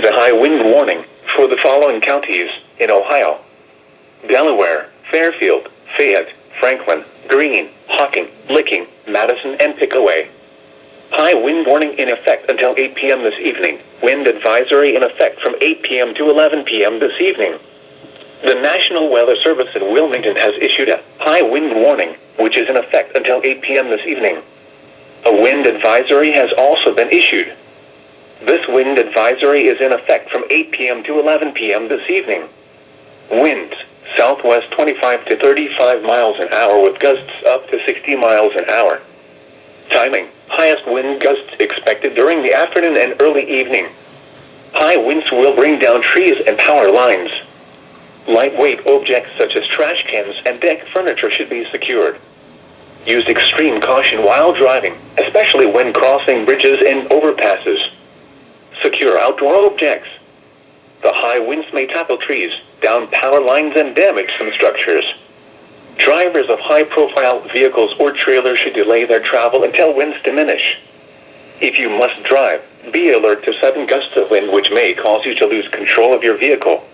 issued a high wind warning for the following counties in Ohio: Delaware, Fairfield, Fayette, Franklin, Greene, Hocking, Licking, Madison, and Pickaway. High wind warning in effect until 8 p.m. this evening. Wind advisory in effect from 8 p.m. to 11 p.m. this evening. The National Weather Service in Wilmington has issued a high wind warning, which is in effect until 8 p.m. this evening. A wind advisory has also been issued. This wind advisory is in effect from 8 p.m. to 11 p.m. this evening. Winds, southwest 25 to 35 miles an hour with gusts up to 60 miles an hour. Timing, highest wind gusts expected during the afternoon and early evening. High winds will bring down trees and power lines. Lightweight objects such as trash cans and deck furniture should be secured. Use extreme caution while driving, especially when crossing bridges and overpasses. Secure outdoor objects. The high winds may topple trees, down power lines, and damage some structures. Drivers of high-profile vehicles or trailers should delay their travel until winds diminish. If you must drive, be alert to sudden gusts of wind which may cause you to lose control of your vehicle.